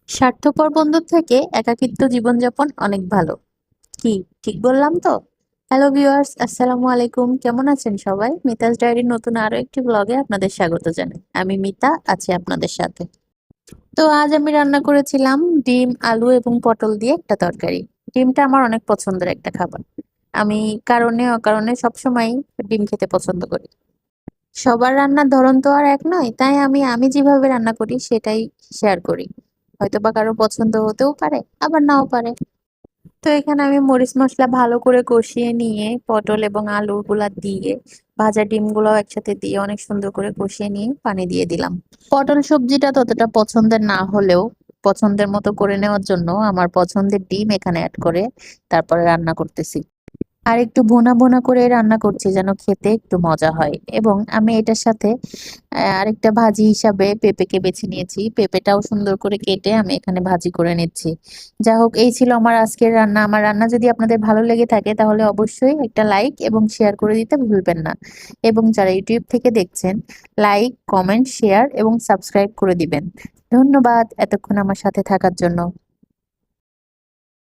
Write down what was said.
স্বার্থপর বন্ধুর থেকে একাকিত্ব জীবনযাপন অনেক ভালো। কি ঠিক বললাম তো? হ্যালো ভিউয়ার্স, আসসালামু আলাইকুম। কেমন আছেন সবাই? মিতাস ডায়েরির নতুন আরো একটি ব্লগে আপনাদের স্বাগত জানাই। আমি মিতা আছি আপনাদের সাথে। তো আজ আমি রান্না করেছিলাম ডিম, আলু এবং পটল দিয়ে একটা তরকারি। ডিমটা আমার অনেক পছন্দের একটা খাবার। আমি কারণে অকারণে সবসময় ডিম খেতে পছন্দ করি। সবার রান্নার ধরন তো আর এক নয়, তাই আমি যেভাবে রান্না করি সেটাই শেয়ার করি। হয়তো বা কারো পছন্দ হতেও পারে, আবার নাও পারে। তো এখানে আমি মরিচ মশলা ভালো করে কষিয়ে নিয়ে পটল এবং আলু গুলা দিয়ে ভাজা ডিমগুলো একসাথে দিয়ে অনেক সুন্দর করে কষিয়ে নিয়ে পানি দিয়ে দিলাম। পটল সবজিটা ততটা পছন্দের না হলেও পছন্দের মতো করে নেওয়ার জন্য আমার পছন্দের ডিম এখানে অ্যাড করে তারপরে রান্না করতেছি। আর একটু ভুনা ভুনা করে রান্না করছি যেন খেতে একটু মজা হয়। এবং আমি এটার সাথে আরেকটা ভাজি হিসাবে পেঁপেকে বেছে নিয়েছি। পেঁপেটাও সুন্দর করে কেটে আমি এখানে ভাজি করে নিচ্ছি। যা হোক, এই ছিল আমার আজকের রান্না। আমার রান্না যদি আপনাদের ভালো লেগে থাকে তাহলে অবশ্যই একটা লাইক এবং শেয়ার করে দিতে ভুলবেন না। এবং যারা ইউটিউব থেকে দেখছেন, লাইক, কমেন্ট, শেয়ার এবং সাবস্ক্রাইব করে দিবেন। ধন্যবাদ এতক্ষণ আমার সাথে থাকার জন্য।